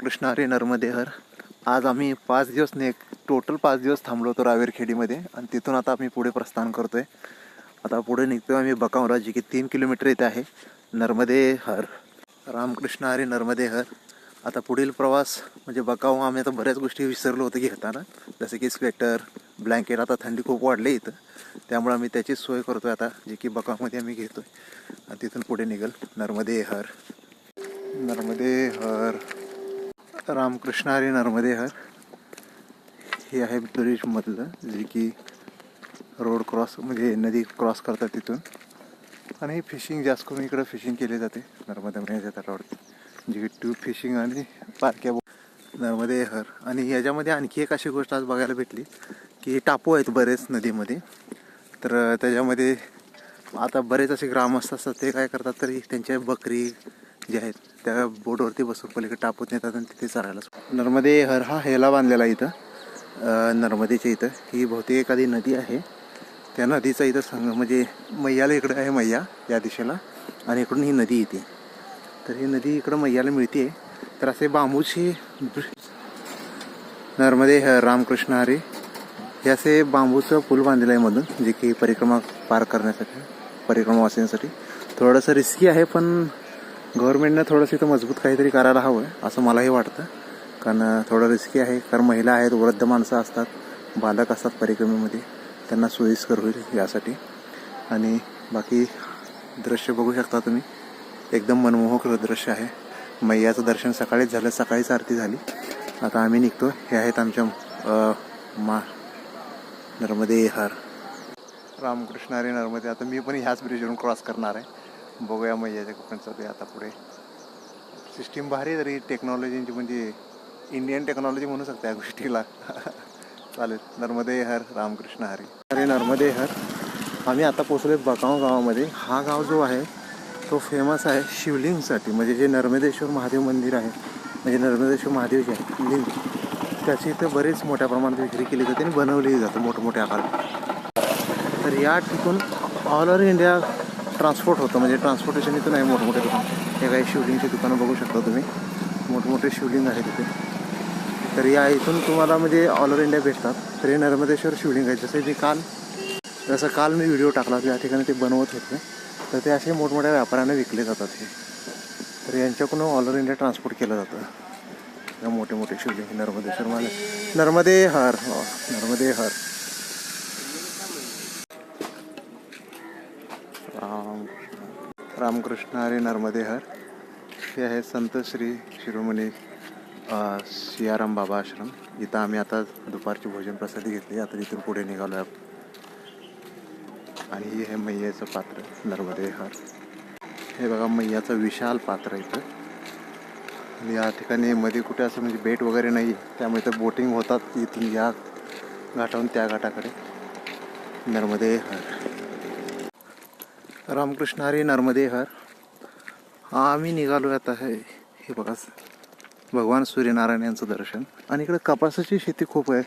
रामकृष्ण हरी नर्मदे हर. आज आम्ही 5 दिवस टोटल 5 दिवस थांबलो होतो रावेरखेडीमध्ये आणि तिथून आता आम्ही पुढे प्रस्थान करतोय. आता पुढे निघतोय आम्ही बकावरा, जी की 3 किलोमीटर इथे आहे. नर्मदे हर. रामकृष्ण हरी नर्मदे हर. आता पुढील प्रवास म्हणजे बकाव. आम्ही आता बऱ्याच गोष्टी विसरलो होतो घेताना, जसे की स्वेटर, ब्लँकेट. आता थंडी खूप वाढली इथं, त्यामुळे आम्ही त्याची सोय करतोय आता, जी की बकावमध्ये आम्ही घेतोय. आणि तिथून पुढे निघल नर्मदे हर. नर्मदे हर. रामकृष्ण हरी नर्मदे हर. हे आहे ब्रिजमधलं, जे की रोड क्रॉस म्हणजे नदी क्रॉस करतात तिथून. आणि फिशिंग जास्त करून इकडं फिशिंग केली जाते नर्मदा महिन्याच्या तटावरती, जे की ट्यूब फिशिंग आणि पारख्या. नर्मदे हर. आणि याच्यामध्ये आणखी एक अशी गोष्ट आज बघायला भेटली की टापू आहेत बरेच नदीमध्ये. तर त्याच्यामध्ये आता बरेच असे ग्रामस्थ असतात, ते काय करतात तरी त्यांच्या बकरी जे आहेत त्या बोटवरती बसून पलीकडे टापूत नेतात आणि तिथे चरायला. नर्मदे हर हा हेला बांधलेला आहे इथं नर्मदेच्या इथं. ही बहुतेक एखादी नदी आहे, त्या नदीचा इथं म्हणजे मैयाला इकडे आहे, मैया या दिशेला, आणि इकडून ही नदी येते. तर ही नदी इकडं मैयाला मिळते. तर असे बांबूचे नर्मदे हर रामकृष्ण हरी हे असे बांबूचं पूल बांधलेलं आहे मधून, जे की परिक्रमा पार करण्यासाठी, परिक्रमावासियांसाठी. थोडंसं रिस्की आहे, पण गव्हर्नमेंटनं थोडंसं इथं मजबूत काहीतरी करायला हवं आहे असं मलाही वाटतं. कारण थोडं रिस्की आहे, कारण महिला आहेत, वृद्ध माणसं असतात, बालक असतात परिक्रमेमध्ये, त्यांना सोयीस्कर होईल यासाठी. आणि बाकी दृश्य बघू शकता तुम्ही, एकदम मनमोहक दृश्य आहे. मैयाचं दर्शन सकाळीच झालं, सकाळीच आरती झाली. आता आम्ही निघतो. हे आहेत आमच्या नर्मदे हर. रामकृष्ण हरी नर्मदे. आता मी पण ह्याच ब्रिजवरून क्रॉस करणार आहे. बघूया मैयाच्या कोकणचं ते आता पुढे. सिस्टीम भारी, तरी टेक्नॉलॉजीची म्हणजे इंडियन टेक्नॉलॉजी म्हणू शकता या गोष्टीला. चालेल. नर्मदे हर रामकृष्ण हरी. अरे नर्मदे हर. आम्ही आता पोचलो बकाव गावामध्ये. हा गाव जो आहे तो फेमस आहे शिवलिंगसाठी, म्हणजे जे नर्मदेश्वर महादेव मंदिर आहे, म्हणजे नर्मदेश्वर महादेव जे आहे लिंग, त्याची इथं बरेच मोठ्या प्रमाणात विक्री केली जाते आणि बनवलीही जातं मोठमोठ्या आकारात. तर या ठिकाण ऑल ओव्हर इंडिया ट्रान्सपोर्ट होतं, म्हणजे ट्रान्सपोर्टेशन इथून आहे मोठमोठे दुकान. हे काही शिवलिंगची दुकानं बघू शकता तुम्ही, मोठमोठे शिवलिंग आहे तिथे. तर या इथून तुम्हाला म्हणजे ऑल ओव्हर इंडिया भेटतात. तर हे नर्मदेश्वर शिवलिंग आहे. जसं काल मी व्हिडिओ टाकला, त्या ठिकाणी ते बनवत होते. तर ते असे मोठमोठ्या व्यापाऱ्यांना विकले जातात हे. तर यांच्याकडून ऑल ओव्हर इंडिया ट्रान्सपोर्ट केलं जातं. या मोठे मोठे शिवलिंग नर्मदेश्वर मध्ये. नर्मदे हर. नर्मदे हर. रामकृष्ण हरी नर्मदे हर. हे आहे संत श्री शिरोमणी सियाराम बाबा आश्रम. इथं आम्ही आता दुपारची भोजन प्रसादी घेतली. आता इथून पुढे निघालो आहे. आणि हे मैयाचं पात्र नर्मदे हर. हे बघा मैयाचं विशाल पात्र इथं. आणि या ठिकाणी मध्ये कुठे असं म्हणजे बेट वगैरे नाही आहे, त्यामुळे इथं बोटिंग होतात इथून या घाटाहून त्या घाटाकडे. नर्मदे हर. रामकृष्ण हरी नर्मदे हर. आम्ही निघालो आता हे बघा भगवान सूर्यनारायण यांचं दर्शन. आणि इकडं कपासाची शेती खूप आहे.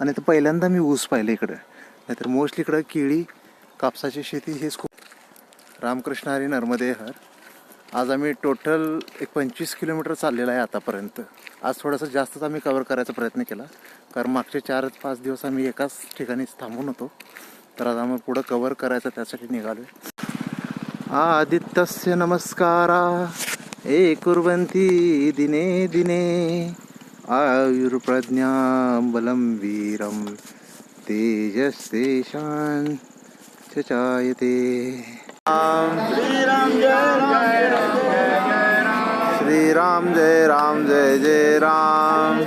आणि तर पहिल्यांदा मी ऊस पाहिले इकडं, नाहीतर मोस्टली इकडं केळी, कापसाची शेती हेच खूप. रामकृष्ण हरी नर्मदे हर. आज आम्ही टोटल 25 किलोमीटर चाललेलं आहे आतापर्यंत. आज थोडंसं जास्तच आम्ही कवर करायचा प्रयत्न केला, कारण मागचे 4-5 दिवस आम्ही एकाच ठिकाणीच थांबून होतो. तर आज आम्हाला पुढं कवर करायचं, त्यासाठी निघालो आहे. आदित्यस्य नमस्कारा ए कुर्वन्ति दिने दिने आयुर्प्रज्ञा बलं वीरं तेजस्तेषां चचायते. श्रीराम जय राम, श्रीराम जय राम, जय जय राम.